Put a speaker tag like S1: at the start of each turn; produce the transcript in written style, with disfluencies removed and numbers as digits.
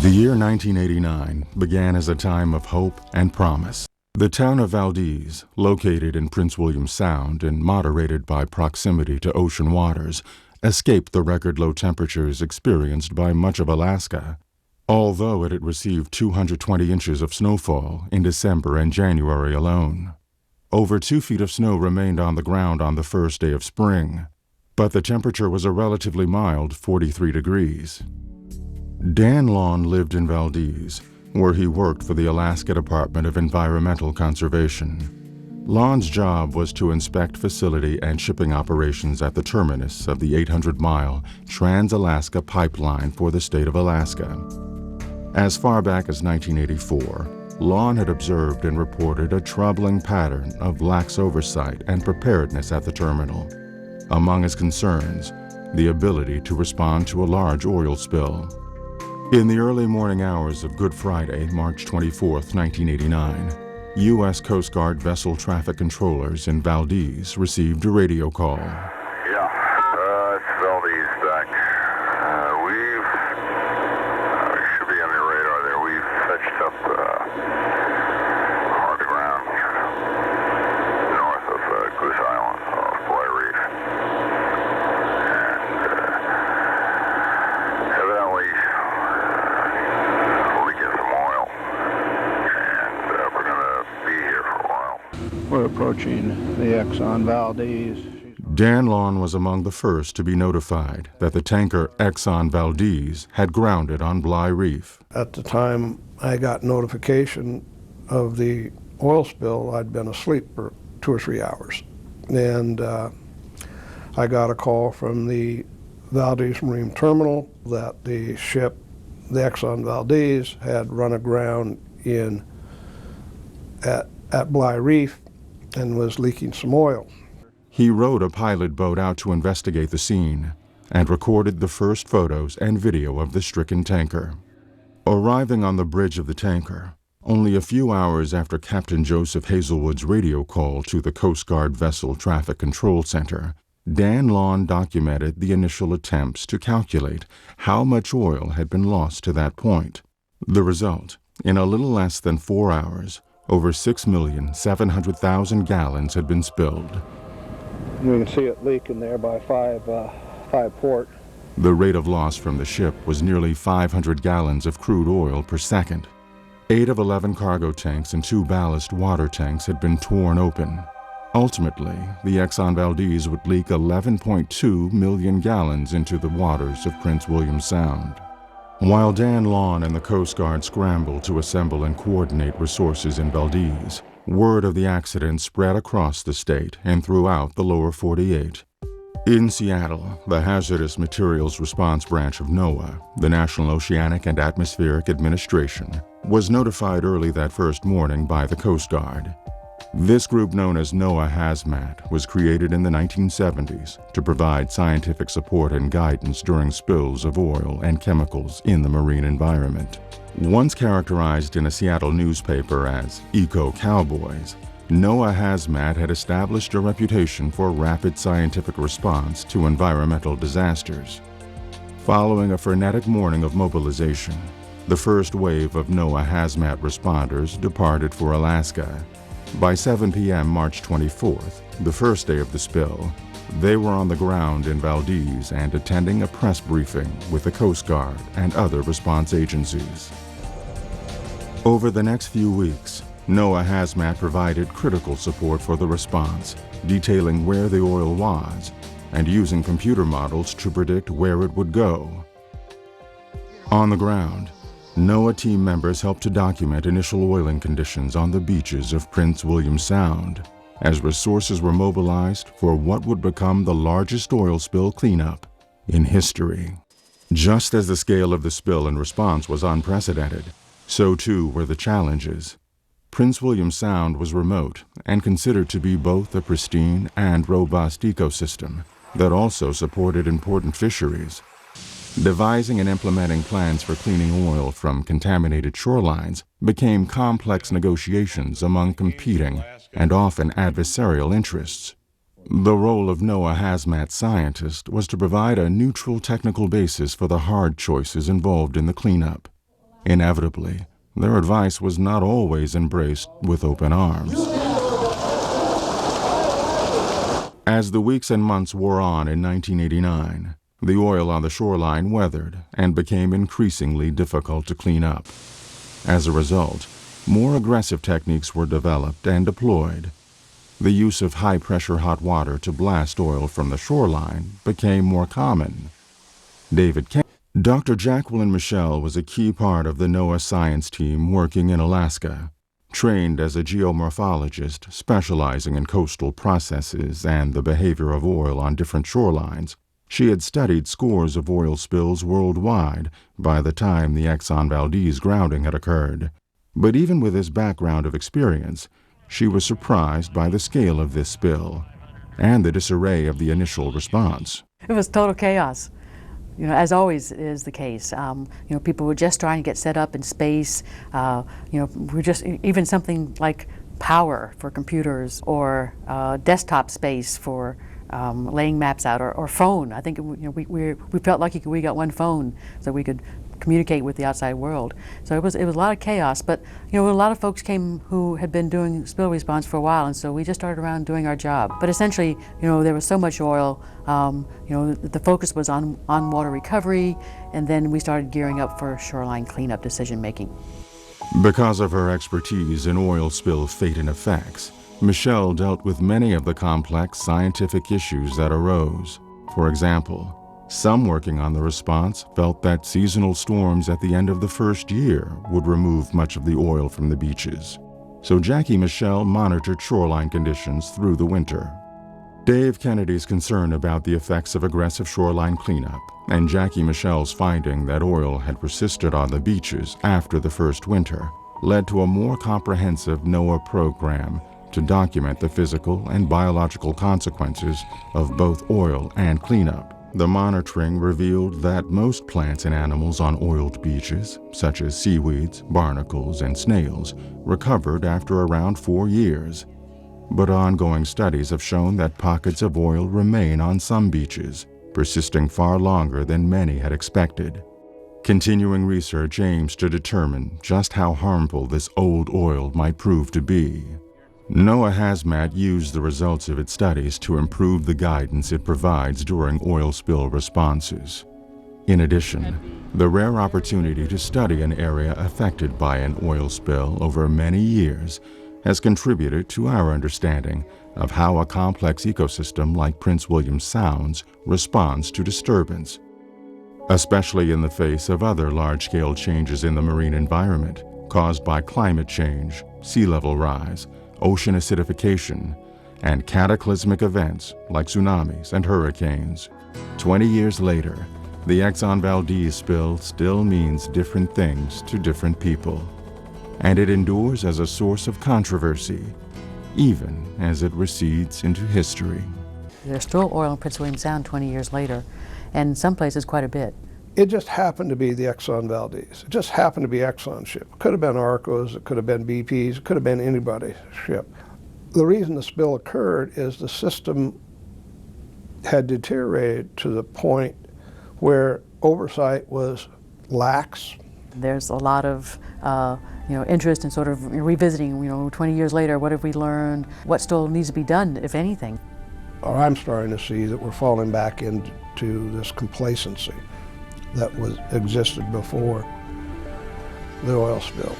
S1: The year 1989 began as a time of hope and promise. The town of Valdez, located in Prince William Sound and moderated by proximity to ocean waters, escaped the record-low temperatures experienced by much of Alaska, although it had received 220 inches of snowfall in December and January alone. Over 2 feet of snow remained on the ground on the first day of spring, but the temperature was a relatively mild 43 degrees. Dan Lawn lived in Valdez, where he worked for the Alaska Department of Environmental Conservation. Lawn's job was to inspect facility and shipping operations at the terminus of the 800-mile Trans-Alaska Pipeline for the state of Alaska. As far back as 1984, Lawn had observed and reported a troubling pattern of lax oversight and preparedness at the terminal. Among his concerns, the ability to respond to a large oil spill. In the early morning hours of Good Friday, March 24, 1989, U.S. Coast Guard vessel traffic controllers in Valdez received a radio call.
S2: It's Valdez back. We should be on your radar there. We've fetched up hard to ground north of Goose Island off Boy Reef. And evidently leaking some oil. And we're going to be here for a while.
S3: We're approaching the Exxon Valdez.
S1: Dan Lawn was among the first to be notified that the tanker Exxon Valdez had grounded on Bly Reef.
S3: At the time I got notification of the oil spill, I'd been asleep for 2 or 3 hours. And I got a call from the Valdez Marine Terminal that the ship, the Exxon Valdez, had run aground at Bly Reef and was leaking some oil.
S1: He rowed a pilot boat out to investigate the scene and recorded the first photos and video of the stricken tanker. Arriving on the bridge of the tanker, only a few hours after Captain Joseph Hazelwood's radio call to the Coast Guard Vessel Traffic Control Center, Dan Lawn documented the initial attempts to calculate how much oil had been lost to that point. The result, in a little less than 4 hours, over 6,700,000 gallons had been spilled.
S3: You can see it leaking there by 5 port.
S1: The rate of loss from the ship was nearly 500 gallons of crude oil per second. 8 of 11 cargo tanks and 2 ballast water tanks had been torn open. Ultimately, the Exxon Valdez would leak 11.2 million gallons into the waters of Prince William Sound. While Dan Lawn and the Coast Guard scrambled to assemble and coordinate resources in Valdez, word of the accident spread across the state and throughout the lower 48. In Seattle, the Hazardous Materials Response Branch of NOAA, the National Oceanic and Atmospheric Administration, was notified early that first morning by the Coast Guard. This group, known as NOAA Hazmat, was created in the 1970s to provide scientific support and guidance during spills of oil and chemicals in the marine environment. Once characterized in a Seattle newspaper as eco-cowboys, NOAA Hazmat had established a reputation for rapid scientific response to environmental disasters. Following a frenetic morning of mobilization, the first wave of NOAA Hazmat responders departed for Alaska. By 7 p.m. March 24th, the first day of the spill, they were on the ground in Valdez and attending a press briefing with the Coast Guard and other response agencies. Over the next few weeks, NOAA Hazmat provided critical support for the response, detailing where the oil was and using computer models to predict where it would go. On the ground, NOAA team members helped to document initial oiling conditions on the beaches of Prince William Sound as resources were mobilized for what would become the largest oil spill cleanup in history. Just as the scale of the spill and response was unprecedented, so too were the challenges. Prince William Sound was remote and considered to be both a pristine and robust ecosystem that also supported important fisheries. Devising and implementing plans for cleaning oil from contaminated shorelines became complex negotiations among competing and often adversarial interests. The role of NOAA Hazmat scientists was to provide a neutral technical basis for the hard choices involved in the cleanup. Inevitably, their advice was not always embraced with open arms. As the weeks and months wore on in 1989, the oil on the shoreline weathered and became increasingly difficult to clean up. As a result, more aggressive techniques were developed and deployed. The use of high-pressure hot water to blast oil from the shoreline became more common. Dr. Jacqueline Michelle was a key part of the NOAA science team working in Alaska. Trained as a geomorphologist specializing in coastal processes and the behavior of oil on different shorelines, she had studied scores of oil spills worldwide by the time the Exxon Valdez grounding had occurred. But even with this background of experience, she was surprised by the scale of this spill and the disarray of the initial response.
S4: It was total chaos. As always is the case. People were just trying to get set up in space. We're just, even something like power for computers or desktop space for laying maps out, or phone. I think we felt lucky we got one phone so we could communicate with the outside world. So it was a lot of chaos, but a lot of folks came who had been doing spill response for a while, and so we just started around doing our job. But essentially, there was so much oil, the focus was on water recovery, and then we started gearing up for shoreline cleanup decision making.
S1: Because of her expertise in oil spill fate and effects, Michelle dealt with many of the complex scientific issues that arose. For example, some working on the response felt that seasonal storms at the end of the first year would remove much of the oil from the beaches. So Jackie Michelle monitored shoreline conditions through the winter. Dave Kennedy's concern about the effects of aggressive shoreline cleanup and Jackie Michelle's finding that oil had persisted on the beaches after the first winter led to a more comprehensive NOAA program to document the physical and biological consequences of both oil and cleanup. The monitoring revealed that most plants and animals on oiled beaches, such as seaweeds, barnacles, and snails, recovered after around 4 years. But ongoing studies have shown that pockets of oil remain on some beaches, persisting far longer than many had expected. Continuing research aims to determine just how harmful this old oil might prove to be. NOAA Hazmat used the results of its studies to improve the guidance it provides during oil spill responses. In addition, the rare opportunity to study an area affected by an oil spill over many years has contributed to our understanding of how a complex ecosystem like Prince William Sound's responds to disturbance, especially in the face of other large-scale changes in the marine environment caused by climate change, sea level rise, ocean acidification, and cataclysmic events like tsunamis and hurricanes. 20 years later, the Exxon Valdez spill still means different things to different people, and it endures as a source of controversy, even as it recedes into history.
S4: There's still oil in Prince William Sound 20 years later, and in some places quite a bit.
S3: It just happened to be the Exxon Valdez. It just happened to be Exxon's ship. It could have been Arco's, it could have been BP's, it could have been anybody's ship. The reason the spill occurred is the system had deteriorated to the point where oversight was lax.
S4: There's a lot of interest in sort of revisiting, 20 years later, what have we learned? What still needs to be done, if anything?
S3: Or I'm starting to see that we're falling back into this complacency that existed before the oil spill.